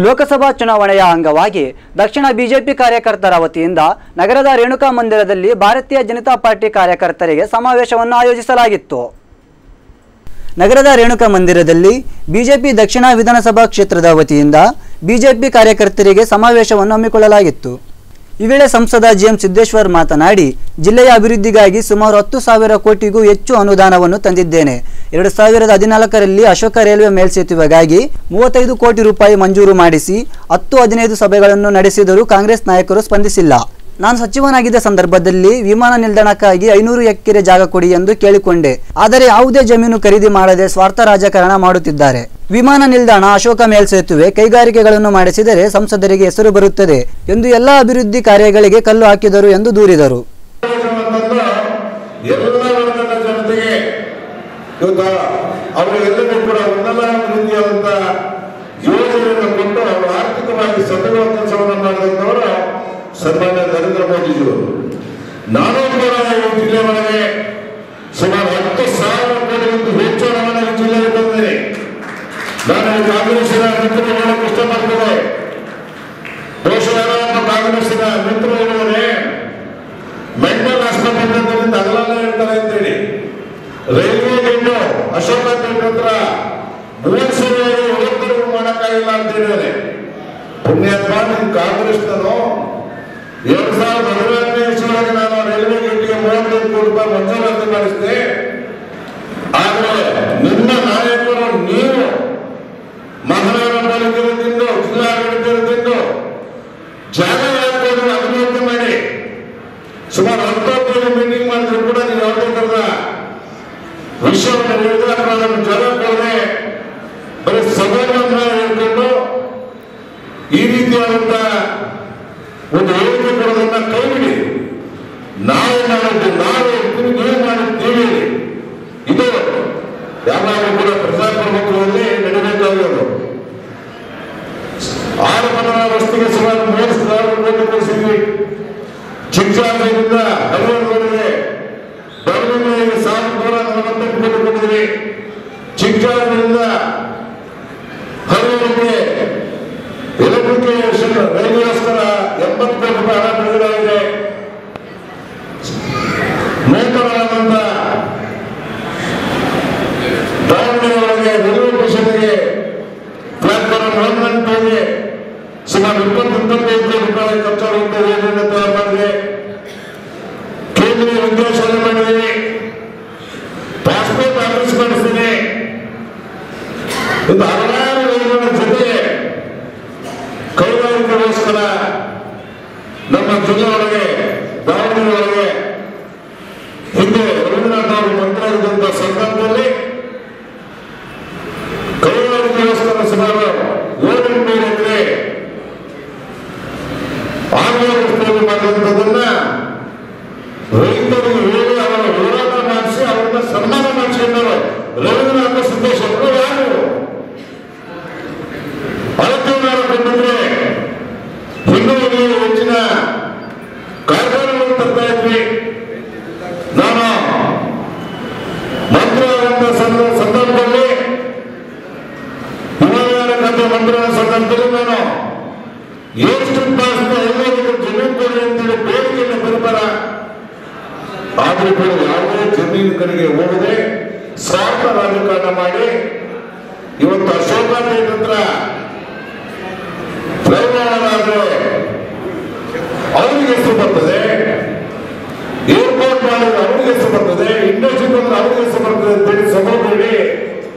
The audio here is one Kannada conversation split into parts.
ಲೋಕಸಭಾ ಚುನಾವಣೆಯ ಅಂಗವಾಗಿ ದಕ್ಷಿಣ ಬಿಜೆಪಿ ಕಾರ್ಯಕರ್ತರ ವತಿಯಿಂದ ನಗರದ ರೇಣುಕಾ ಮಂದಿರದಲ್ಲಿ ಭಾರತೀಯ ಜನತಾ ಪಾರ್ಟಿ ಕಾರ್ಯಕರ್ತರಿಗೆ ಸಮಾವೇಶವನ್ನು ಆಯೋಜಿಸಲಾಗಿತ್ತು. ನಗರದ ರೇಣುಕಾ ಮಂದಿರದಲ್ಲಿ ಬಿಜೆಪಿ ದಕ್ಷಿಣ ವಿಧಾನಸಭಾ ಕ್ಷೇತ್ರದ ವತಿಯಿಂದ ಬಿಜೆಪಿ ಕಾರ್ಯಕರ್ತರಿಗೆ ಸಮಾವೇಶವನ್ನು ಹಮ್ಮಿಕೊಳ್ಳಲಾಗಿತ್ತು. ಈ ವೇಳೆ ಸಂಸದ ಜಿಎಂ ಸಿದ್ದೇಶ್ವರ್ ಮಾತನಾಡಿ, ಜಿಲ್ಲೆಯ ಅಭಿವೃದ್ಧಿಗಾಗಿ ಸುಮಾರು 10,000 ಕೋಟಿಗೂ ಹೆಚ್ಚು ಅನುದಾನವನ್ನು ತಂದಿದ್ದೇನೆ. 2014ರಲ್ಲಿ ಅಶೋಕ ರೈಲ್ವೆ ಮೇಲ್ಸೇತುವೆಗಾಗಿ 35 ಕೋಟಿ ರೂಪಾಯಿ ಮಂಜೂರು ಮಾಡಿಸಿ 10-15 ಸಭೆಗಳನ್ನು ನಡೆಸಿದರೂ ಕಾಂಗ್ರೆಸ್ ನಾಯಕರು ಸ್ಪಂದಿಸಿಲ್ಲ. ನಾನು ಸಚಿವನಾಗಿದ್ದ ಸಂದರ್ಭದಲ್ಲಿ ವಿಮಾನ ನಿಲ್ದಾಣಕ್ಕಾಗಿ 500 ಎಕರೆ ಜಾಗ ಕೊಡಿ ಎಂದು ಕೇಳಿಕೊಂಡೆ. ಆದರೆ ಯಾವುದೇ ಜಮೀನು ಖರೀದಿ ಮಾಡದೆ ಸ್ವಾರ್ಥ ರಾಜಕಾರಣ ಮಾಡುತ್ತಿದ್ದಾರೆ. ವಿಮಾನ ನಿಲ್ದಾಣ, ಅಶೋಕ ಮೇಲ್ಸೇತುವೆ, ಕೈಗಾರಿಕೆಗಳನ್ನು ಮಾಡಿಸಿದರೆ ಸಂಸದರಿಗೆ ಹೆಸರು ಬರುತ್ತದೆ ಎಂದು ಎಲ್ಲ ಅಭಿವೃದ್ಧಿ ಕಾರ್ಯಗಳಿಗೆ ಕಲ್ಲು ಹಾಕಿದರು ಎಂದು ದೂರಿದರು. ಸನ್ಮಾನ್ಯ ನರೇಂದ್ರ ಮೋದಿಜಿಯವರು ನಾನು ಕೂಡ ಈ ಜಿಲ್ಲೆ ಒಳಗೆ ಸುಮಾರು 10,000 ಕೋಟಿಗಿಂತ ಹೆಚ್ಚು ಹಣವನ್ನು ಜಿಲ್ಲೆಗೆ ತಂದಿದ್ದೇನೆ. ನಾನು ಕಾಂಗ್ರೆಸ್ಸಿನ ಮಿತ್ರರು ಹೇಳಕ್ಕೆ ಇಷ್ಟಪಡ್ತೇನೆ. ಬಹುಶಃ ಕಾಂಗ್ರೆಸ್ಸಿನ ಮಿತ್ರರು ಹೇಳಿದರೆ ಮೆಂಟಲ್ ಆಸ್ಪತ್ರೆಯಿಂದ ಅಗಲಲ್ಲ ಹೇಳ್ತಾರೆ ಅಂತೇಳಿ ರೈಲ್ವೆ ಗೇಟು ಅಶೋಕ ಗೇಟ್ ಹತ್ರ 30 ಮಾಡೋಕ್ಕಾಗಿಲ್ಲ ಅಂತ ಹೇಳಿದರೆ ಪುಣ್ಯಾತ್ಮ ಕಾಂಗ್ರೆಸ್ನನು 2014ನೇ ಇಸ್ವಿಯೊಳಗೆ ನಾನು ರೈಲ್ವೆ ಗೇಟ್ಗೆ 35 ಕೋಟಿ ರೂಪಾಯಿ ಮಂಜೂರಾತಿ ಮಾಡಿಸಿದೆ. ಆದರೆ ನಿಮ್ಮ ನಾಯಕರು ನೀವು ಮಹಾನಗರ ಪಾಲಿಕೆಯಿಂದ ಜಿಲ್ಲಾಡಳಿತದಿಂದ ಜಾಗ ಯಾಕೋದು ಅಭಿವೃದ್ಧಿ ಮಾಡಿ ಸುಮಾರು 10 ಮೀಟಿಂಗ್ ಮಾಡಿದ್ರು ಕೂಡ ನೀವು ಯಾವುದೇ ತರದ ವಿಷಯವನ್ನು ಹೇಳಿದ್ರೆ ಜಾಗ ಕೊಡದೆ ಬರೀ ಸಭೆಗಳನ್ನ ಹೇಳ್ಕೊಂಡು ಈ ರೀತಿಯಾದಂತ ಒಂದು ಹೇಳಿಕೆ ಕೊಡೋದನ್ನ ಕೈ ಬಿಡಿ. ನಾವು ಮಾಡಿದ್ದು ನಾವು ಇರ್ತೀವಿ, ನೀವು ಮಾಡಿದ್ದೀವಿ. ಇದು ಯಾವಾಗಲೂ ಕೂಡ ಪ್ರಜಾಪ್ರಭುತ್ವದಲ್ಲಿ ನಡೀಬೇಕಾಗಿರೋದು. 6 ಮನಗಳ ವಸ್ತಿಗೆ ಸುಮಾರು 30,000 ಕೋಟಿ ಕೊಡಿಸಿದ್ವಿ. ಚಿಕ್ಕಜಾಪುರದಿಂದ ಹರಿಹರವರೆಗೆ ಬೆಂಗಳೂರಿಗೆ 1,140 ಕೋಟಿ ಕೊಟ್ಟಿದ್ವಿ. ಚಿಕ್ಕಜಾಪುರದಿಂದ ಹರಿಹರಕ್ಕೆ ಎಲೆಕ್ಟ್ರಿಫಿಕೇಶನ್ ರೈಲ್ವೆಗೋಸ್ಕರ 70 ಕೋಟಿ ರೂಪಾಯಿ ಹಣ ಬಿಡುಗಡೆಯಾಗಿದೆ. ನೂತನವಾದಂತ ದಾವಣಗೆರೆ ಒಳಗೆ ರೈಲ್ವೆ ಸ್ಟೇಷನ್ಗೆ ಪ್ಲಾಟ್ಫಾರ್ಮ್ ಡೆವಲಪ್ಮೆಂಟ್ಗೆ ಸುಮಾರು 20-25 ಕೋಟಿ ರೂಪಾಯಿ ಖರ್ಚಾಗುವಂತ ಯೋಜನೆ ತಯಾರು ಮಾಡಿದೆ. ಕೇಂದ್ರೀಯ ವಿದ್ಯಾಶಾಲೆ ಮಾಡಿದ್ದೀವಿ. ಪಾಸ್ಪೋರ್ಟ್ ಆಫೀಸ್ ಮಾಡಿಸ್ತೀನಿ. ಇದು ಹಲವಾರು ಯೋಜನೆ ಜೊತೆಗೆ ಕೈಗಾರಿಕೆಗೋಸ್ಕರ ನಮ್ಮ ಜಿಲ್ಲೆ ಒಳಗೆ ದಾವಣಗೆರೆ ಒಳಗೆ ಹಿಂದೆ ರವೀಂದ್ರನಾಥ್ ಅವರು ಮಂತ್ರಿಯಾಗಿದ್ದಂಥ ಸಂದರ್ಭದಲ್ಲಿ ಕೈಗಾರಿಕೆಗೋಸ್ಕರ ಸುಮಾರು 700 ಎಕರೆ ಆಂಧ್ರಪ್ರದೇಶದಲ್ಲಿ ಮಾಡಿದಂಥದನ್ನ ರೈತರಿಗೆ ಹೇಳಿ ಅವರ ಹೋರಾಟ ಮಾಡಿಸಿ ಅವರನ್ನ ಸನ್ಮಾನ ಮಾಡಿಸಿಕೊಂಡರು. ರವೀಂದ್ರನಾಥ ಸಿದ್ದೇಶ್ವರರು ಯಾರು ಅಳತೆಯನ್ನು ಕೊಟ್ಟಿದ್ರೆ ಇನ್ನೂ ಹೆಚ್ಚಿನ ಕಾರ್ಯಕ್ರಮಗಳನ್ನು ತರ್ತಾ ಇದ್ವಿ. ನಾನು ಮಂತ್ರಿಯಾದಂಥ ಸಂದರ್ಭದಲ್ಲಿ ಯುವಜನ ಖಾತೆ ಮಂತ್ರಿಯಾದ ಸಂದರ್ಭದಲ್ಲಿ ನಾನು ಎಷ್ಟು ಪಾಸ್ನ ಎಲ್ಲರಿಗೂ ಜಮೀನು ಕೊಡಿ ಅಂತೇಳಿ ಬೇಡಿಕೆಯನ್ನು ಬರಬಾರ. ಆದರೂ ಕೂಡ ಯಾವುದೇ ಜಮೀನು ಕಡೆಗೆ ಹೋಗದೆ ಸ್ವಾರ್ಥ ರಾಜಕಾರಣ ಮಾಡಿ ಇವತ್ತು ಅಶೋಕ ಗೇಟ್ ಹತ್ರ ಫ್ಲೈಓವರ್ ಅವರಿಗೆ ಹೆಸರು ಬರ್ತದೆ, ಏರ್ಪೋರ್ಟ್ ಮಾಡಿದ್ರೆ ಅವರಿಗೆ ಹೆಸರು ಬರ್ತದೆ, ಇಂಡಸ್ಟ್ರಿ ಬಂದ್ರೆ ಅವರಿಗೆ ಹೆಸರು ಬರ್ತದೆ ಅಂತೇಳಿ ಸಭೆಬೇಡಿ.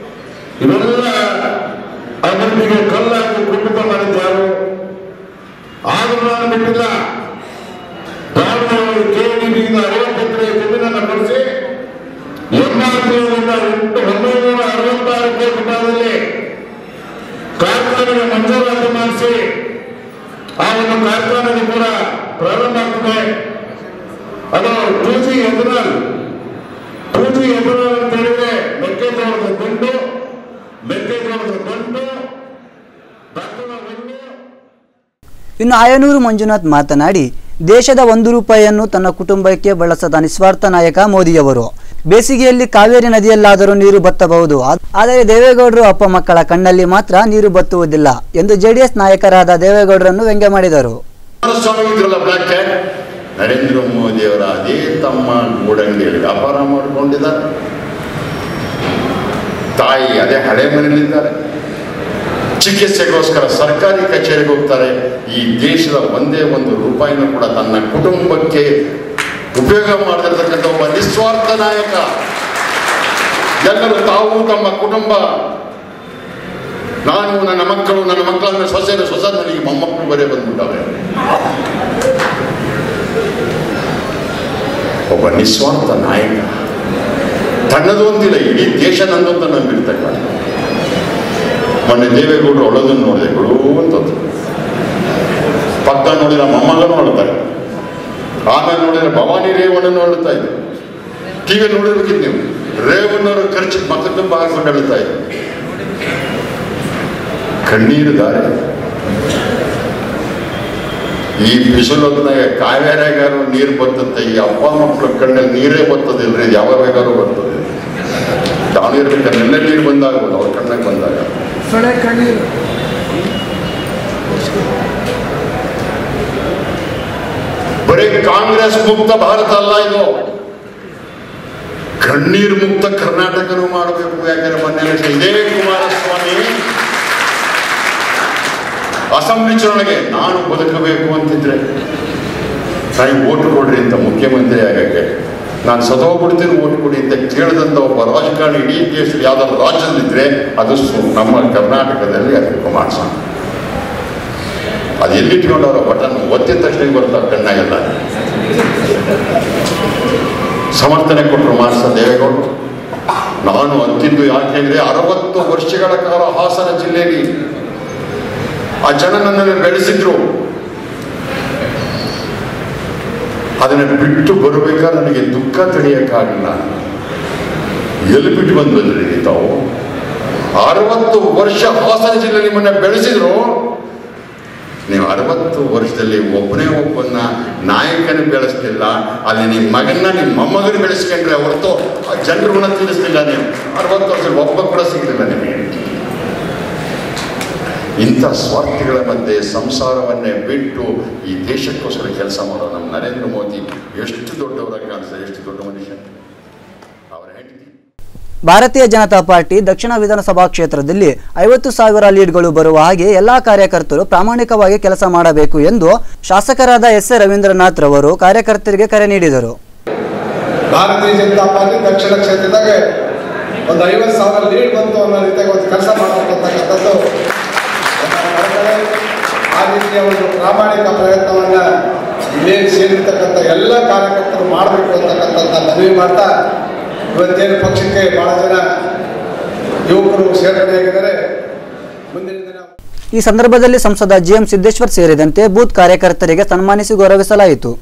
ಇವೆಲ್ಲ ಅಭಿವೃದ್ಧಿಗೆ ಕಲ್ಲಾಗಿ ಕುಟುಂಬ ಮಾಡಿದ್ದಾರು. ಆದರೂ ನಾನು ಬಿಟ್ಟಿಲ್ಲ. ದಾವಣಗೆರೆ ಕೆಡಿಬಿಯಿಂದ 50 ಎಕರೆ ಜಮೀನನ್ನು ಕೊಡಿಸಿ MRPಯಿಂದ 966 ಕೋಟಿ ರೂಪಾಯಿಯಲ್ಲಿ ಕಾರ್ಖಾನೆಗೆ ಮಂಜೂರಾತಿ ಮಾಡಿಸಿ ಆ ಒಂದು ಕಾರ್ಖಾನೆಗೆ ಕೂಡ ಪ್ರಾರಂಭ ಆಗ್ತದೆ. ಅದು 2G ಎಥನಾಲ್ ಅಂತ ಹೇಳಿದ್ರೆ ಮೆಕ್ಕೆಜೋಳದ ದಂಡು, ಭತ್ತದ ಹುಲ್ಲು. ಇನ್ನು ಆಯನೂರು ಮಂಜುನಾಥ್ ಮಾತನಾಡಿ, ದೇಶದ 1 ರೂಪಾಯಿಯನ್ನು ತನ್ನ ಕುಟುಂಬಕ್ಕೆ ಬಳಸದ ನಿಸ್ವಾರ್ಥ ನಾಯಕ ಮೋದಿಯವರು. ಬೇಸಿಗೆಯಲ್ಲಿ ಕಾವೇರಿ ನದಿಯಲ್ಲಾದರೂ ನೀರು ಬತ್ತಬಹುದು, ಆದರೆ ದೇವೇಗೌಡರು ಅಪ್ಪ ಮಕ್ಕಳ ಕಣ್ಣಲ್ಲಿ ಮಾತ್ರ ನೀರು ಬತ್ತುವುದಿಲ್ಲ ಎಂದು ಜೆಡಿಎಸ್ ನಾಯಕರಾದ ದೇವೇಗೌಡರನ್ನು ವ್ಯಂಗ್ಯ ಮಾಡಿದರು. ನರೇಂದ್ರ ಮೋದಿ ಅವರ ಅದೇ ತಮ್ಮ ಗೂಡಂಗಿಯಲ್ಲಿ ವ್ಯಾಪಾರ ಮಾಡಿಕೊಂಡಿದ್ದಾರೆ, ತಾಯಿ ಅದೇ ಹಳೆ ಮನೆಯಲ್ಲಿದ್ದಾರೆ, ಚಿಕಿತ್ಸೆಗೋಸ್ಕರ ಸರ್ಕಾರಿ ಕಚೇರಿಗೆ ಹೋಗ್ತಾರೆ. ಈ ದೇಶದ ಒಂದೇ ಒಂದು ರೂಪಾಯಿನೂ ಕೂಡ ತನ್ನ ಕುಟುಂಬಕ್ಕೆ ಉಪಯೋಗ ಮಾಡಿರ್ತಕ್ಕಂಥ ಒಬ್ಬ ನಿಸ್ವಾರ್ಥ ನಾಯಕ. ಎಲ್ಲರೂ ತಾವು ತಮ್ಮ ಕುಟುಂಬ, ನಾನು ನನ್ನ ಮಕ್ಕಳು, ನನ್ನ ಮಕ್ಕಳನ್ನ ಸೊಸೆ ನನಗೆ ಮೊಮ್ಮಕ್ಕಳು ಬರೇ ಬಂದ್ಬಿಟ್ಟವೆ. ಒಬ್ಬ ನಿಸ್ವಾರ್ಥ ನಾಯಕ, ತನ್ನದು ಅಂತಿಲ್ಲ, ಇಡೀ ದೇಶ ನಂದು ಅಂತ ನಂಬಿರ್ತಕ್ಕ. ಮೊನ್ನೆ ದೇವೇಗೌಡರು ಒಳದನ್ನು ನೋಡಿದೆ, ಗುಳು ಅಂತದ್ದು. ಪಕ್ಕ ನೋಡಿದ್ರೆ ಮೊಮ್ಮಗನೂ ಅಳ್ತಾರೆ, ಆಮೇಲೆ ನೋಡಿದ್ರೆ ಭವಾನಿ ರೇವಣ್ಣನ್ನು ಅಳ್ತಾ ಇದ್ರು. ಟಿವಿ ನೋಡಿರ್ಬೇಕಿತ್ತು ನೀವು, ರೇವಣ್ಣವರು ಖರ್ಚು ಮಕ್ಕ ತುಂಬ ಹಾಕೊಂಡು ಅಳ್ತಾ ಇದ್ರು. ಕಣ್ಣೀರು ದಾರಿ. ಈ ಬಿಸಿಲೊತ್ತಿನಾಗ ಕಾವೇರಿಗಾರು ನೀರು ಬರ್ತದೆ, ಈ ಅಪ್ಪ ಮಕ್ಕಳ ಕಣ್ಣಲ್ಲಿ ನೀರೇ ಬರ್ತದಿಲ್ರಿ, ಯಾವ ಬೇಕಾದ್ರೂ ಬರ್ತದೆ. ತಾನು ಇರ್ಬೇಕನ್ನೆಲ್ಲ ನೀರು ಬಂದಾಗ್ಬೋದು, ಅವ್ರ ಕಣ್ಣಾಗ ಬಂದಾಗ ಕಣ್ಣೀರು. ಬರೀ ಕಾಂಗ್ರೆಸ್ ಮುಕ್ತ ಭಾರತ ಅಲ್ಲ ಇದು, ಕಣ್ಣೀರು ಮುಕ್ತ ಕರ್ನಾಟಕನೂ ಮಾಡಬೇಕು. ಯಾಕಂದ್ರೆ ಮೊನ್ನೆ ಇದೇ ಕುಮಾರಸ್ವಾಮಿ ಅಸೆಂಬ್ಲಿ ಚುನಾವಣೆಗೆ ನಾನು ಬದುಕಬೇಕು ಅಂತಿದ್ರೆ ನನಗೆ ಓಟು ಕೊಡ್ರಿ ಅಂತ ಮುಖ್ಯಮಂತ್ರಿ ಆಗಕ್ಕೆ, ನಾನು ಸದೋಗ್ಬಿಡ್ತೀನಿ ಓಟು ಕೊಡಿ ಅಂತ ಕೇಳಿದಂಥ ಒಬ್ಬ ರಾಜಕಾರಣಿ ಇಡೀ ದೇಶದಲ್ಲಿ ಯಾವ್ದಾದ್ರು ರಾಜ್ಯದಲ್ಲಿದ್ರೆ ಅದು ನಮ್ಮ ಕರ್ನಾಟಕದಲ್ಲಿ ಅದು ಕುಮಾರಸ್ವಾಮಿ. ಅದು ಎಲ್ಲಿಟ್ಕೊಂಡವ್ರ ಬಟನ್ ಒತ್ತಿದ ತಕ್ಷಣ ಬರ್ತಾರೆ ಕಣ್ಣಾಗೆಲ್ಲ. ಸಮರ್ಥನೆ ಕೊಟ್ಟರು ಮಾನಸ ದೇವೇಗೌಡರು. ನಾನು ಅಂತಿದ್ದು ಯಾಕೆಂದ್ರೆ 60 ವರ್ಷಗಳ ಕಾಲ ಹಾಸನ ಜಿಲ್ಲೆಯಲ್ಲಿ ಆ ಜನ ನನ್ನನ್ನು ಬೆಳೆಸಿದ್ರು. ಅದನ್ನು ಬಿಟ್ಟು ಬರಬೇಕಾದ್ರೆ ನನಗೆ ದುಃಖ ತಡೆಯಕ್ಕಾಗಲ್ಲ. ಎಲ್ಲಿ ಬಿಟ್ಟು ಬಂದ್ರಿ ತಾವು? 60 ವರ್ಷ ಹಾಸನ ಜಿಲ್ಲೆ ನಿಮ್ಮನ್ನ ಬೆಳೆಸಿದ್ರು. ನೀವು 60 ವರ್ಷದಲ್ಲಿ ಒಬ್ಬನೇ ಒಬ್ಬನ್ನ ನಾಯಕನ ಬೆಳೆಸ್ತಿಲ್ಲ, ಅಲ್ಲಿ ನಿಮ್ಮ ಮಗನ್ನ ನಿಮ್ಮ ಮೊಮ್ಮಗನ ಬೆಳೆಸ್ಕೊಂಡ್ರೆ ಹೊರತು ಆ ಜನರ ಗುಣ ತಿಳಿಸ್ತಿಲ್ಲ. ನೀವು 60 ವರ್ಷದಲ್ಲಿ ಒಬ್ಬ ಕೂಡ ಸಿಗಲಿಲ್ಲ ನಿಮಗೆ. ಇಂಥ ಸ್ವಾರ್ಥಿಗಳ ಮಧ್ಯೆ ಸಂಸಾರವನ್ನೇ ಬಿಟ್ಟು ಈ ದೇಶಕ್ಕೋಸ್ಕರ ಕೆಲಸ ಮಾಡೋ ನಮ್ಮ ನರೇಂದ್ರ ಮೋದಿ ಎಷ್ಟು ದೊಡ್ಡವರಾಗಿ ಕಾಣಿಸ್ತಾರೆ, ಎಷ್ಟು ದೊಡ್ಡ ಮನುಷ್ಯ. ಅವರ ಹೆಂಡತಿ ಭಾರತೀಯ ಜನತಾ ಪಾರ್ಟಿ ದಕ್ಷಿಣ ವಿಧಾನಸಭಾ ಕ್ಷೇತ್ರದಲ್ಲಿ 50,000 ಲೀಡ್ಗಳು ಬರುವ ಹಾಗೆ ಎಲ್ಲಾ ಕಾರ್ಯಕರ್ತರು ಪ್ರಾಮಾಣಿಕವಾಗಿ ಕೆಲಸ ಮಾಡಬೇಕು ಎಂದು ಶಾಸಕರಾದ ಎಸ್ ಎ ರವೀಂದ್ರನಾಥ್ ರವರು ಕಾರ್ಯಕರ್ತರಿಗೆ ಕರೆ ನೀಡಿದರು. ಭಾರತೀಯ ಜನತಾ ಪಾರ್ಟಿ ದಕ್ಷಿಣ ಕ್ಷೇತ್ರದಾಗ ಒಂದು 50,000 ಲೀಡ್ ಬಂತು ಅನ್ನೋ ರೀತಿಯಾಗಿ ಒಂದು ಕೆಲಸ ಮಾಡಬೇಕಂತಕ್ಕಂಥದ್ದು ಆ ರೀತಿಯ ಒಂದು ಪ್ರಾಮಾಣಿಕ ಪ್ರಯತ್ನವನ್ನ ಇಲ್ಲಿ ಸೇರಿರ್ತಕ್ಕಂಥ ಎಲ್ಲ ಕಾರ್ಯಕರ್ತರು ಮಾಡಬೇಕು ಅಂತಕ್ಕಂಥದ್ದು ಮನವಿ ಮಾಡ್ತಾ, ಇವತ್ತೇನು ಪಕ್ಷಕ್ಕೆ ಬಹಳ ಜನ ಯುವಕರು ಸೇರ್ಪಡೆಯಾಗಿದ್ದಾರೆ. ಮುಂದಿನ ದಿನ ಈ ಸಂದರ್ಭದಲ್ಲಿ ಸಂಸದ ಜಿಎಂ ಸಿದ್ದೇಶ್ವರ್ ಸೇರಿದಂತೆ ಬೂತ್ ಕಾರ್ಯಕರ್ತರಿಗೆ ಸನ್ಮಾನಿಸಿ ಗೌರವಿಸಲಾಯಿತು.